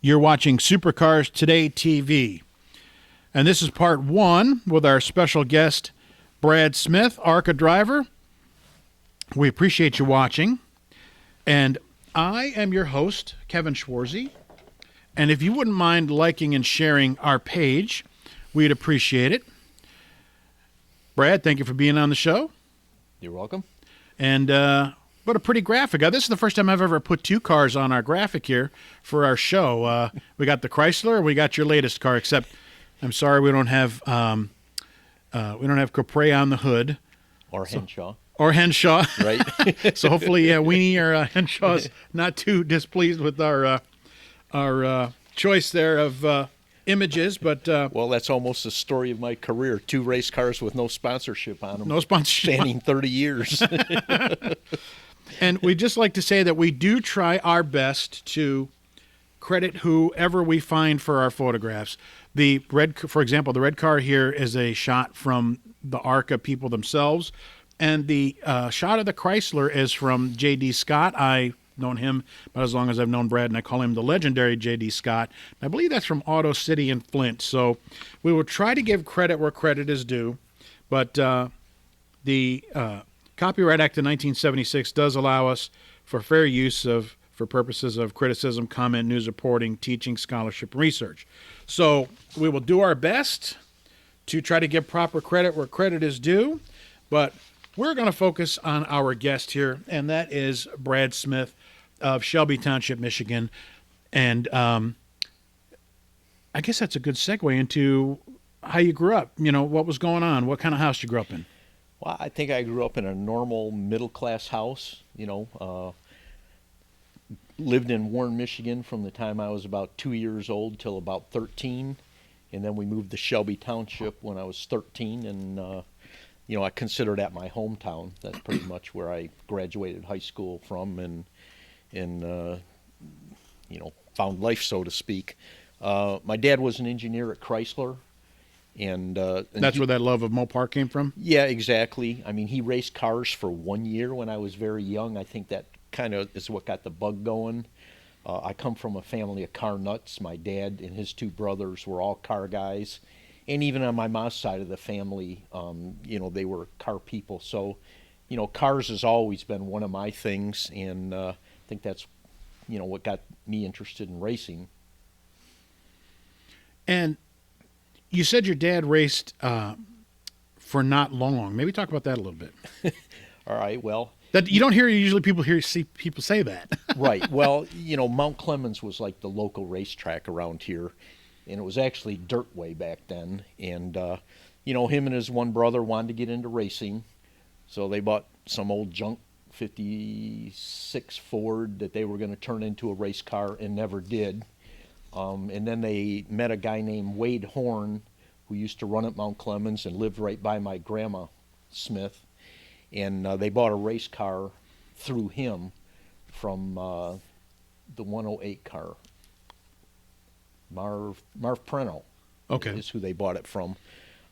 You're watching Supercars Today TV. And this is part one with our special guest, Brad Smith, ARCA driver. We appreciate you watching. And I am your host, Kevin Schwarzy. And if you wouldn't mind liking and sharing our page, we'd appreciate it. Brad, thank you for being on the show. You're welcome. And what a pretty graphic. This is the first time I've ever put two cars on our graphic here for our show. We got the Chrysler, we got your latest car, except I'm sorry we don't have Capri on the hood. Or Henshaw. Or Henshaw. Right. So hopefully Weenie or Henshaw's not too displeased with our choice there of images, but well, that's almost the story of my career. 2 race cars with no sponsorship on them. No sponsorship. Spanning 30 years. And we'd just like to say that we do try our best to credit whoever we find for our photographs. For example, the red car here is a shot from the ARCA people themselves, and the shot of the Chrysler is from J.D. Scott. I've known him about as long as I've known Brad, and I call him the legendary J.D. Scott. I believe that's from Auto City in Flint. So we will try to give credit where credit is due, but the Copyright Act of 1976 does allow us for fair use for purposes of criticism, comment, news reporting, teaching, scholarship, and research. So we will do our best to try to give proper credit where credit is due, but we're going to focus on our guest here, and that is Brad Smith of Shelby Township, Michigan. And I guess that's a good segue into how you grew up, what was going on, what kind of house you grew up in. Well, I think I grew up in a normal middle-class house, lived in Warren, Michigan from the time I was about 2 years old till about 13, and then we moved to Shelby Township when I was 13, and, I consider that my hometown. That's pretty much where I graduated high school from and found life, so to speak. My dad was an engineer at Chrysler. And that's where that love of Mopar came from? Yeah, exactly. I mean, he raced cars for 1 year when I was very young. I think that kind of is what got the bug going. I come from a family of car nuts. My dad and his 2 brothers were all car guys. And even on my mom's side of the family, they were car people. So, cars has always been one of my things. And I think that's, what got me interested in racing. And you said your dad raced for not long. Maybe talk about that a little bit. All right. Well, that you don't hear usually see people say that. Right. Well, Mount Clemens was like the local racetrack around here, and it was actually dirt way back then. And him and his one brother wanted to get into racing, so they bought some old junk 56 Ford that they were going to turn into a race car and never did. And then they met a guy named Wade Horn, who used to run at Mount Clemens and lived right by my grandma Smith. And they bought a race car through him from the 108 car. Marv Preno is who they bought it from.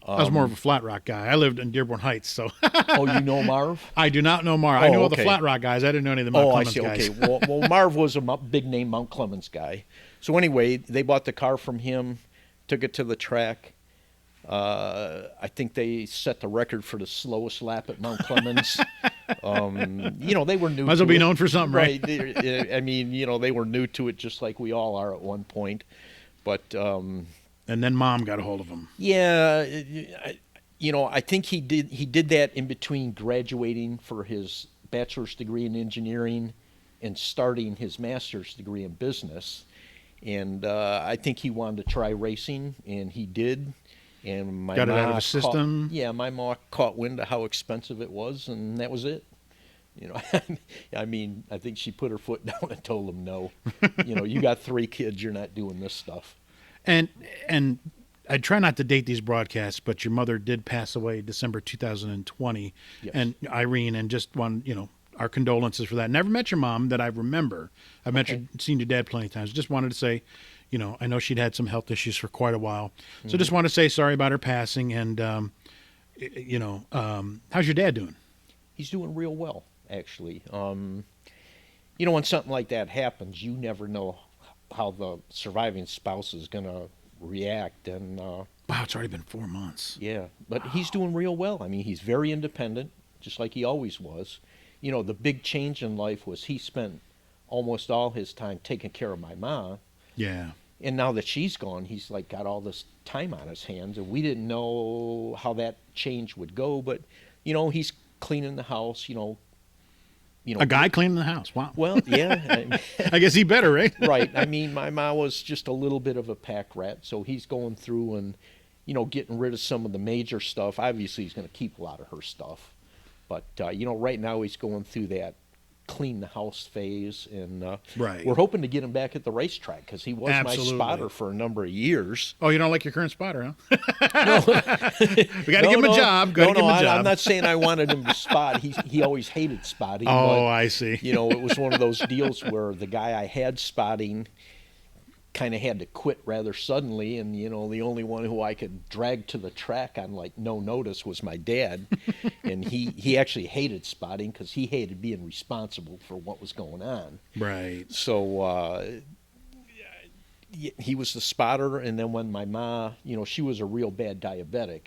I was more of a Flat Rock guy. I lived in Dearborn Heights, so. Oh, you know Marv? I do not know Marv. I know all the Flat Rock guys. I didn't know any of the Mount Clemens guys. Okay. Well, Marv was a big-name Mount Clemens guy. So anyway, they bought the car from him, took it to the track. I think they set the record for the slowest lap at Mount Clemens. They were new. Might as well be known for something, right? I mean, they were new to it just like we all are at one point. But and then Mom got a hold of him. Yeah, I think he did that in between graduating for his bachelor's degree in engineering and starting his master's degree in business. And I think he wanted to try racing, and he did. And my got it out of the system. My mom caught wind of how expensive it was, and that was it. I mean, I think she put her foot down and told him no. You got 3 kids, you're not doing this stuff. And I try not to date these broadcasts, but your mother did pass away December 2020, yes. And Irene, and just our condolences for that. Never met your mom that I remember. I've seen your dad plenty of times. Just wanted to say, I know she'd had some health issues for quite a while. So just want to say sorry about her passing. And, how's your dad doing? He's doing real well, actually. When something like that happens, you never know how the surviving spouse is going to react. And Wow, it's already been 4 months. yeah, but he's doing real well. I mean, he's very independent, just like he always was. You know, the big change in life was he spent almost all his time taking care of my mom. Yeah. And now that she's gone, he's like got all this time on his hands, and we didn't know how that change would go. But you know, he's cleaning the house. You know, A guy cleaning the house. Wow. Well, yeah, I guess he better, right? right. I mean, my mom was just a little bit of a pack rat, so he's going through and getting rid of some of the major stuff. Obviously, he's going to keep a lot of her stuff, but right now he's going through that clean the house phase, and Right. we're hoping to get him back at the racetrack because he was Absolutely. my spotter for a number of years. Oh, you don't like your current spotter, huh? We got to give him a job. Got to give him a job. I'm not saying I wanted him to spot. He always hated spotting. Oh, but, I see. it was one of those deals where the guy I had spotting kind of had to quit rather suddenly, and the only one who I could drag to the track on like no notice was my dad. And he actually hated spotting because he hated being responsible for what was going on. Right. So he was the spotter. And then when my ma, she was a real bad diabetic,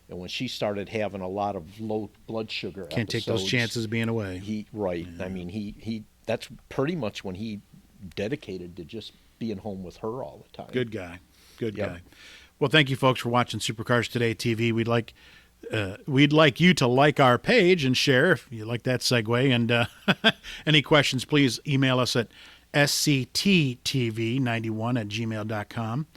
and when she started having a lot of low blood sugar Can't take those chances of being away. I mean, he that's pretty much when he dedicated to just being home with her all the time. Good guy. Good Yep. guy. Well, thank you, folks, for watching Supercars Today TV. We'd like you to like our page and share if you like that segue. And any questions, please email us at scttv91@gmail.com.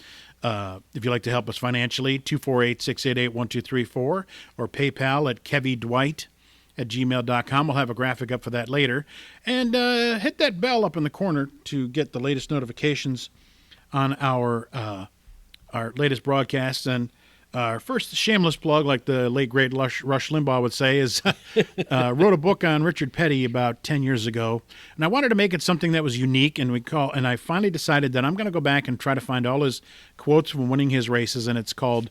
If you'd like to help us financially, 248-688-1234, or PayPal at kevydwight@gmail.com. We'll have a graphic up for that later. And hit that bell up in the corner to get the latest notifications on our latest broadcasts. And our first shameless plug, like the late, great Rush Limbaugh would say, is wrote a book on Richard Petty about 10 years ago. And I wanted to make it something that was unique, and I finally decided that I'm going to go back and try to find all his quotes from winning his races, and it's called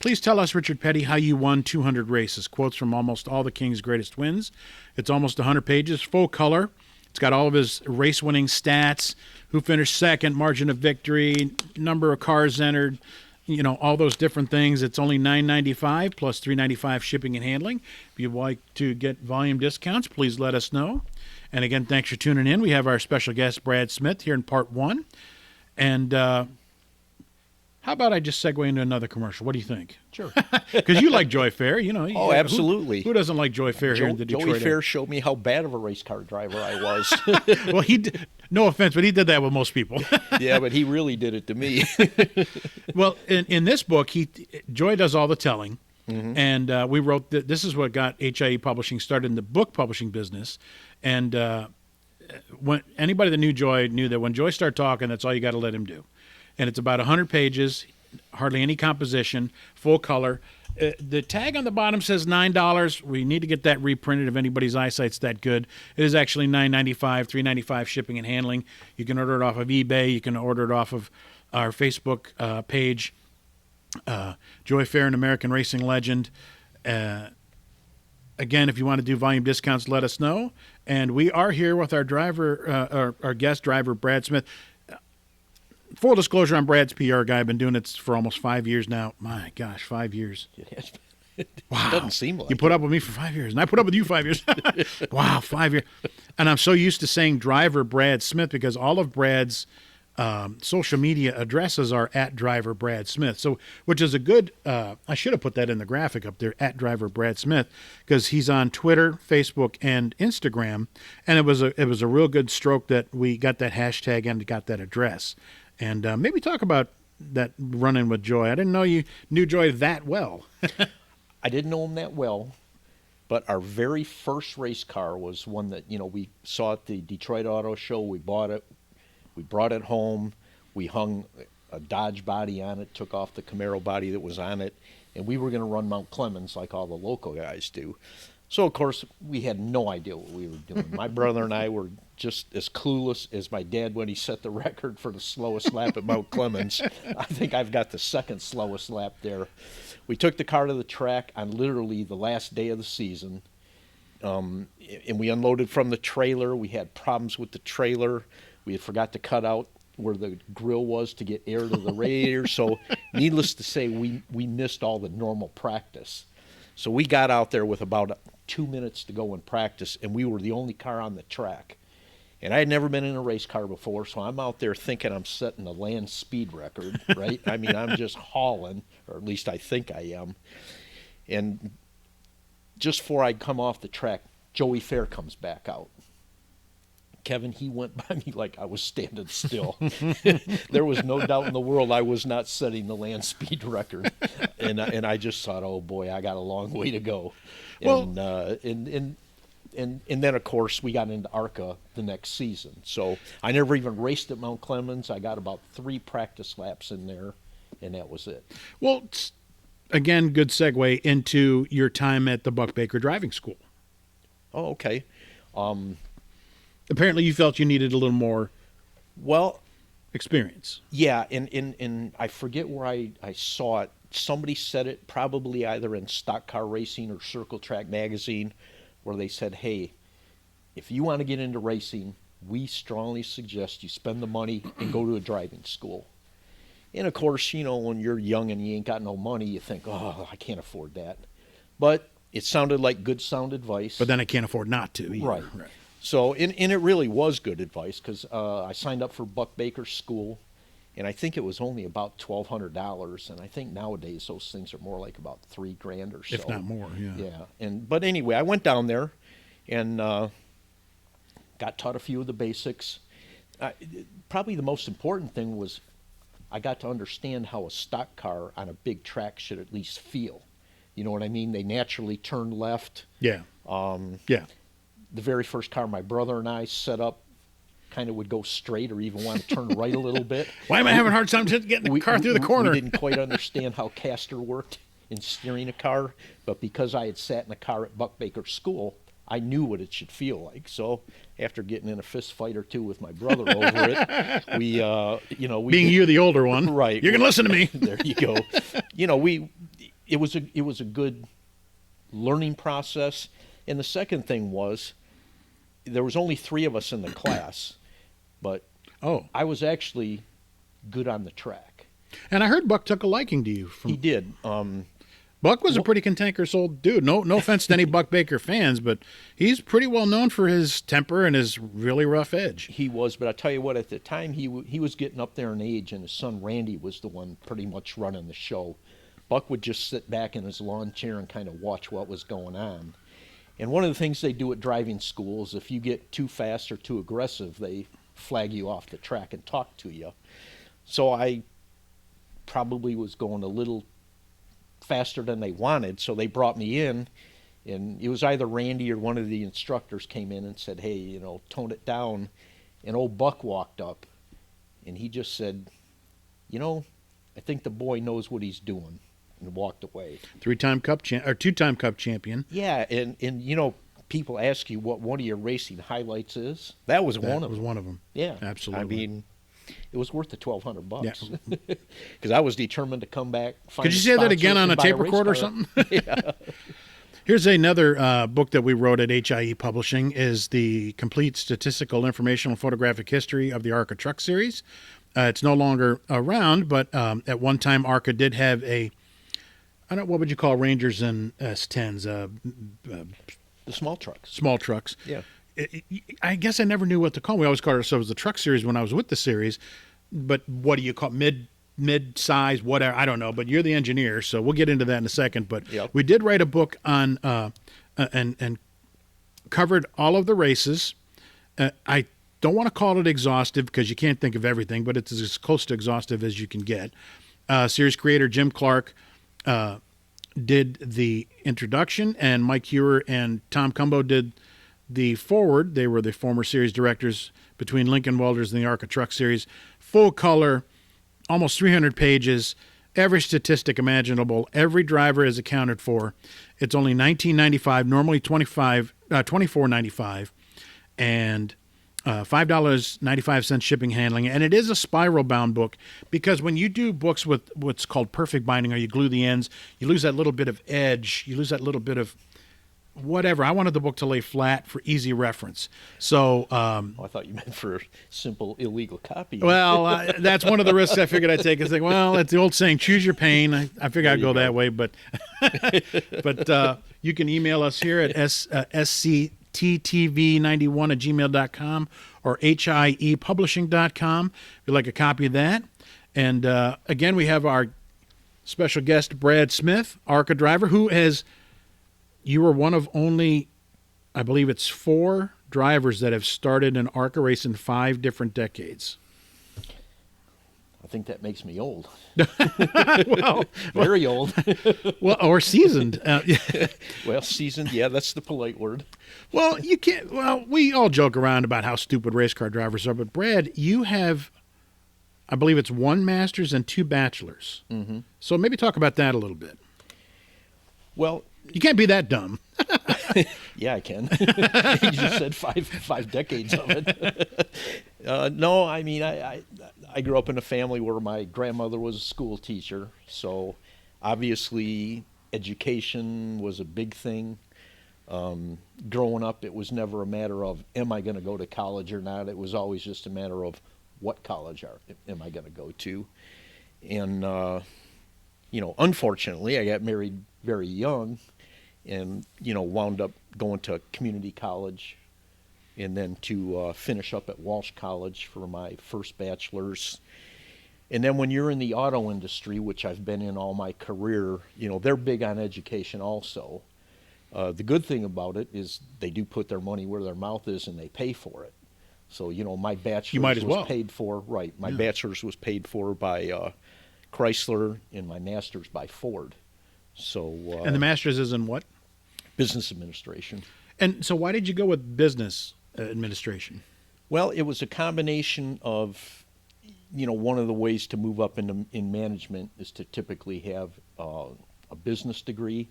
Please Tell Us, Richard Petty, How You Won 200 Races. Quotes from almost all the King's greatest wins. It's almost 100 pages, full color. It's got all of his race-winning stats, who finished second, margin of victory, number of cars entered, all those different things. It's only $9.95 plus $3.95 shipping and handling. If you'd like to get volume discounts, please let us know. And again, thanks for tuning in. We have our special guest, Brad Smith, here in part 1. And how about I just segue into another commercial? What do you think? Sure. Because you like Joy Fair, Oh, absolutely. Who doesn't like Joy Fair here in the Detroit Joey area? Fair showed me how bad of a race car driver I was. Well, no offense, but he did that with most people. Yeah, but he really did it to me. Well, in this book, Joy does all the telling. Mm-hmm. And we wrote this is what got HIE Publishing started in the book publishing business. And when anybody that knew Joy knew that when Joy started talking, that's all you got to let him do. And it's about 100 pages, hardly any composition, full color. The tag on the bottom says $9. We need to get that reprinted if anybody's eyesight's that good. It is actually $9.95, $3.95 shipping and handling. You can order it off of eBay. You can order it off of our Facebook page, Joy Fair, an American racing legend. Again, if you want to do volume discounts, let us know. And we are here with our driver, our guest driver, Brad Smith. Full disclosure, I'm Brad's PR guy. I've been doing it for almost 5 years now. My gosh, 5 years. Wow. It doesn't seem like you put up with me for 5 years, and I put up with you 5 years. Wow, 5 years. And I'm so used to saying driver Brad Smith because all of Brad's social media addresses are at driver Brad Smith. So, which is a good, I should have put that in the graphic up there, at driver Brad Smith, because he's on Twitter, Facebook, and Instagram. And it was a real good stroke that we got that hashtag and got that address. And maybe talk about that run-in with Joy. I didn't know you knew Joy that well. I didn't know him that well, but our very first race car was one that, we saw at the Detroit Auto Show. We bought it. We brought it home. We hung a Dodge body on it, took off the Camaro body that was on it, and we were going to run Mount Clemens like all the local guys do. So, of course, we had no idea what we were doing. My brother and I were just as clueless as my dad when he set the record for the slowest lap at Mount Clemens. I think I've got the second slowest lap there. We took the car to the track on literally the last day of the season, and we unloaded from the trailer. We had problems with the trailer. We had forgot to cut out where the grill was to get air to the radiator. So needless to say, we missed all the normal practice. So we got out there with about 2 minutes to go in practice, and we were the only car on the track. And I had never been in a race car before, so I'm out there thinking I'm setting a land speed record, right? I mean, I'm just hauling, or at least I think I am. And just before I come off the track, Joey Fair comes back out. Kevin, he went by me like I was standing still. There was no doubt in the world I was not setting the land speed record. And I just thought, oh boy, I got a long way to go. Well, And then, of course, we got into ARCA the next season. So I never even raced at Mount Clemens. I got about 3 practice laps in there, and that was it. Well, again, good segue into your time at the Buck Baker Driving School. Oh, okay. Apparently you felt you needed a little more experience. Yeah, and I forget where I saw it. Somebody said it probably either in Stock Car Racing or Circle Track Magazine, where they said, hey, if you want to get into racing, we strongly suggest you spend the money and go to a driving school. And, of course, you know, when you're young and you ain't got no money, you think, oh, I can't afford that. But it sounded like good sound advice. But then I can't afford not to either. Right. So, and it really was good advice, because I signed up for Buck Baker's school, and I think it was only about $1,200, and I think nowadays those things are more like about $3,000 or so. If not more, yeah. Yeah, but anyway, I went down there and got taught a few of the basics. Probably the most important thing was I got to understand how a stock car on a big track should at least feel. You know what I mean? They naturally turn left. Yeah. Yeah. The very first car my brother and I set up kind of would go straight or even want to turn right a little bit. Why am I having a hard time getting the car through the corner? We didn't quite understand how caster worked in steering a car, but because I had sat in a car at Buck Baker's school, I knew what it should feel like. So after getting in a fist fight or two with my brother over it, we being you the older one, right? You can listen to me. There you go. You know, it was a good learning process. And the second thing was, there was only 3 of us in the class, but I was actually good on the track. And I heard Buck took a liking to you. He did. Buck was a pretty cantankerous old dude. No offense to any Buck Baker fans, but he's pretty well known for his temper and his really rough edge. He was, but I tell you what, at the time he was getting up there in age, and his son Randy was the one pretty much running the show. Buck would just sit back in his lawn chair and kind of watch what was going on. And one of the things they do at driving schools, if you get too fast or too aggressive, they flag you off the track and talk to you. So I probably was going a little faster than they wanted, so they brought me in, and it was either Randy or one of the instructors came in and said, hey, you know, tone it down. And old Buck walked up, and he just said, you know, I think the boy knows what he's doing, and walked away. 2-time Cup champion. Yeah, and you know, people ask you what one of your racing highlights is. That was one of them. That was one of them. Yeah, absolutely. I mean, it was worth the $1,200 Yeah. because I was determined to come back. Could you say that again on a tape recorder or something? Yeah. Here's another book that we wrote at HIE Publishing, is the Complete Statistical Informational Photographic History of the ARCA Truck Series. It's no longer around, but at one time ARCA did have I don't know, what would you call Rangers and S10s? The small trucks. Small trucks. Yeah. I guess I never knew what to call them. We always called ourselves the Truck Series when I was with the series. But what do you call mid-size, whatever? I don't know. But you're the engineer, so we'll get into that in a second. But we did write a book on and covered all of the races. I don't want to call it exhaustive because you can't think of everything, but it's as close to exhaustive as you can get. Series creator Jim Clark did the introduction, and Mike Hewer and Tom Cumbo did the forward. They were the former series directors between Lincoln Welders and the ARCA Truck Series. Full color, almost 300 pages, every statistic imaginable. Every driver is accounted for. It's only $19.95, normally $24.95, and $5.95 shipping handling. And it is a spiral bound book, because when you do books with what's called perfect binding, or you glue the ends, you lose that little bit of edge. You lose that little bit of, whatever. I wanted the book to lay flat for easy reference. So, Oh, I thought you meant for simple illegal copying. well, that's one of the risks I figured I'd take. Is like, well, it's the old saying, choose your pain. I figured I'd go that way, but you can email us here at scttv91@gmail.com or hiepublishing.com if you'd like a copy of that. And again, we have our special guest, Brad Smith, ARCA driver, you were one of only, I believe it's 4 drivers that have started an ARCA race in 5 different decades. I think that makes me old. well, Very old. well, or seasoned. Well, seasoned, yeah, that's the polite word. Well, you can't. Well, we all joke around about how stupid race car drivers are, but Brad, you have, I believe it's 1 master's and 2 bachelors. Mm-hmm. So maybe talk about that a little bit. Well, you can't be that dumb. yeah, I can. You just said five decades of it. No, I mean, I grew up in a family where my grandmother was a school teacher, so obviously education was a big thing. Growing up, it was never a matter of, am I going to go to college or not? It was always just a matter of, what college am I going to go to? And, unfortunately, I got married very young and, wound up going to community college and then to finish up at Walsh College for my first bachelor's. And then when you're in the auto industry, which I've been in all my career, they're big on education also. The good thing about it is they do put their money where their mouth is and they pay for it. So, my bachelor's was paid for, right. My bachelor's was paid for by Chrysler and my master's by Ford. So. And the master's is in what? Business administration. And so why did you go with business administration? Well, it was a combination of, one of the ways to move up in management is to typically have a business degree.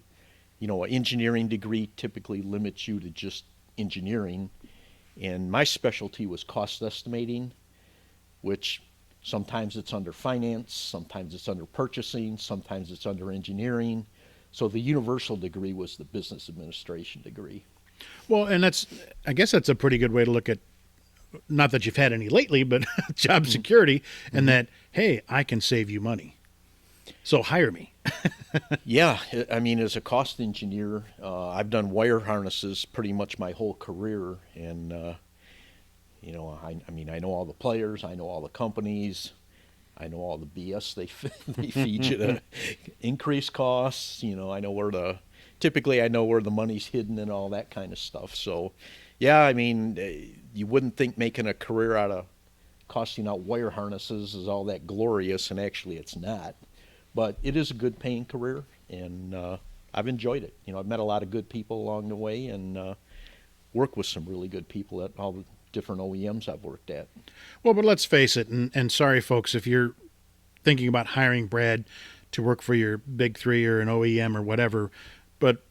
An engineering degree typically limits you to just engineering. And my specialty was cost estimating, which sometimes it's under finance, sometimes it's under purchasing, sometimes it's under engineering. So the universal degree was the business administration degree. Well, and I guess that's a pretty good way to look at, not that you've had any lately, but job security, and that, hey, I can save you money. So hire me. Yeah, I mean, as a cost engineer, I've done wire harnesses pretty much my whole career, and I know all the players, I know all the companies, I know all the BS they feed you to increase costs. I know typically I know where the money's hidden and all that kind of stuff. So, yeah, I mean, you wouldn't think making a career out of costing out wire harnesses is all that glorious, and actually it's not. But it is a good paying career, and I've enjoyed it. I've met a lot of good people along the way, and worked with some really good people at all the different OEMs I've worked at. Well, but let's face it, and sorry, folks, if you're thinking about hiring Brad to work for your big 3 or an OEM or whatever, but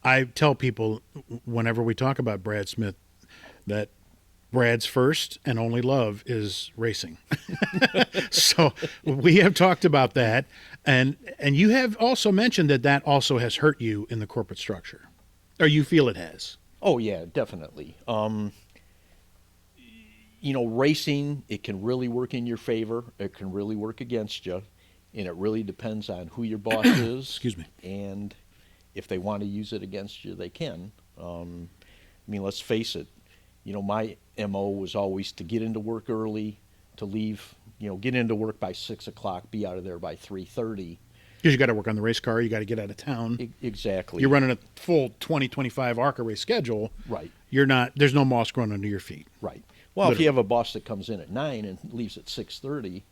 I tell people whenever we talk about Brad Smith that Brad's first and only love is racing. So we have talked about that, and you have also mentioned that also has hurt you in the corporate structure, or you feel it has. Oh yeah, definitely. Racing, it can really work in your favor. It can really work against you, and it really depends on who your boss is. Excuse me. And if they want to use it against you, they can. Let's face it. My MO was always to get into work early, to leave, get into work by 6 o'clock, be out of there by 3:30. Because you got to work on the race car, you got to get out of town. Exactly. You're running a full 2025 ARCA race schedule. Right. There's no moss growing under your feet. Right. Well, Literally. If you have a boss that comes in at 9 and leaves at 6:30,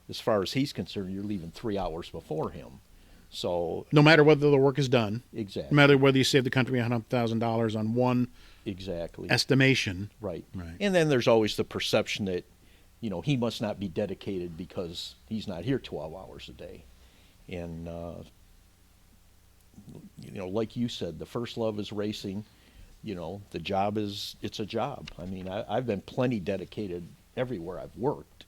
as far as he's concerned, you're leaving 3 hours before him. So no matter whether the work is done, exactly. No matter whether you save the country $100,000 on one estimation, right. And then there's always the perception that, he must not be dedicated because he's not here 12 hours a day. And like you said, the first love is racing. The job it's a job. I mean, I've been plenty dedicated everywhere I've worked.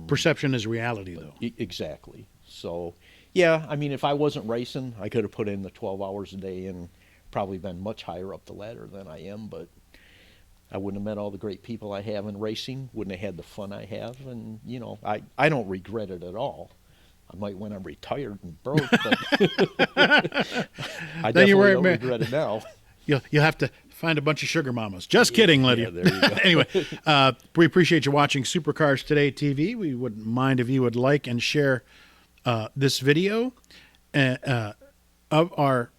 Perception is reality, though. Exactly. So, yeah, I mean, if I wasn't racing, I could have put in the 12 hours a day and probably been much higher up the ladder than I am, but I wouldn't have met all the great people I have in racing, wouldn't have had the fun I have, and, you know, I don't regret it at all. I might when I'm retired and broke, but I definitely don't regret it now. You'll have to find a bunch of sugar mamas. Just kidding, Lydia. Yeah, there you go. Anyway, we appreciate you watching Supercars Today TV. We wouldn't mind if you would like and share this video of our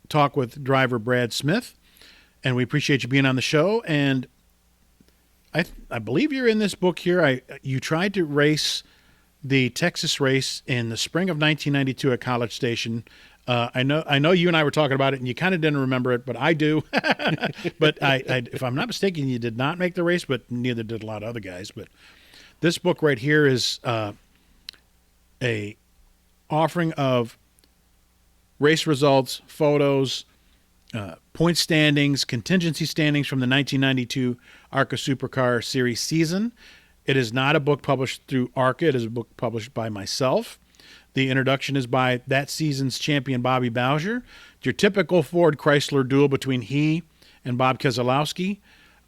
talk with driver Brad Smith. And we appreciate you being on the show. And I believe you're in this book here. You tried to race the Texas race in the spring of 1992 at College Station. I know you and I were talking about it, and you kind of didn't remember it, but I do. But if I'm not mistaken, you did not make the race, but neither did a lot of other guys. But this book right here is a offering of race results, photos, point standings, contingency standings from the 1992 ARCA Supercar Series season. It is not a book published through ARCA. It is a book published by myself. The introduction is by that season's champion, Bobby Bowser. Your typical Ford Chrysler duel between he and Bob Keselowski.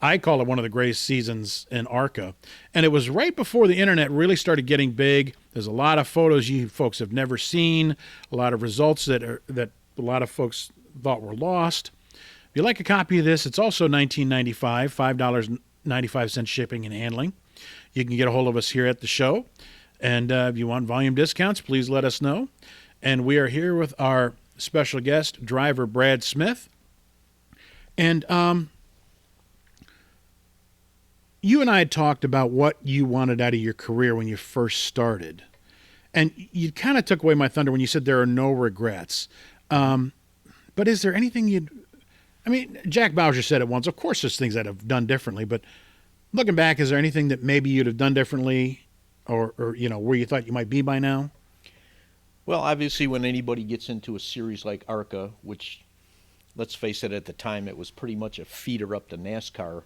I call it one of the greatest seasons in ARCA. And it was right before the internet really started getting big. There's a lot of photos you folks have never seen, a lot of results that a lot of folks thought were lost. If you like a copy of this, it's also $19.95, $5.95 shipping and handling. You can get a hold of us here at the show. And if you want volume discounts, please let us know. And we are here with our special guest, driver Brad Smith. And you and I had talked about what you wanted out of your career when you first started. And you kind of took away my thunder when you said there are no regrets. But is there anything Jack Bowser said it once. Of course there's things that I've done differently. But looking back, is there anything that maybe you'd have done differently or where you thought you might be by now? Well, obviously, when anybody gets into a series like ARCA, which, let's face it, at the time, it was pretty much a feeder up to NASCAR.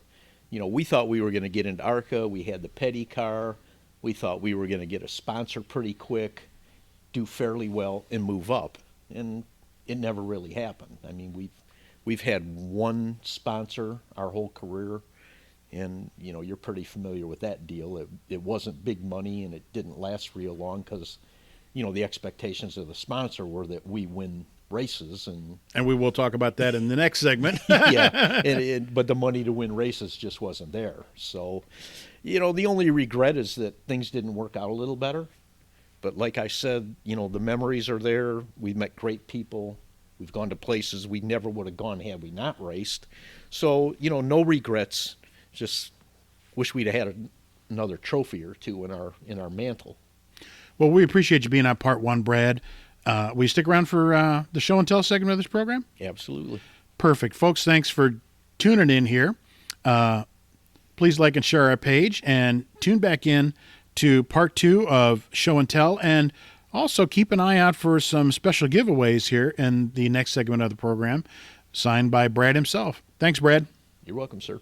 We thought we were going to get into ARCA. We had the Petty car. We thought we were going to get a sponsor pretty quick, do fairly well, and move up. And it never really happened. I mean, we've had one sponsor our whole career. And, you're pretty familiar with that deal. It wasn't big money, and it didn't last real long because, the expectations of the sponsor were that we win races. And we will talk about that in the next segment. Yeah, but the money to win races just wasn't there. So, the only regret is that things didn't work out a little better. But like I said, the memories are there. We've met great people. We've gone to places we never would have gone had we not raced. So, no regrets. Just wish we'd have had another trophy or two in our mantle. Well, we appreciate you being on part one, Brad. Will you stick around for the show and tell segment of this program? Absolutely. Perfect. Folks, thanks for tuning in here. Please like and share our page and tune back in to part two of show and tell. And also keep an eye out for some special giveaways here in the next segment of the program, signed by Brad himself. Thanks, Brad. You're welcome, sir.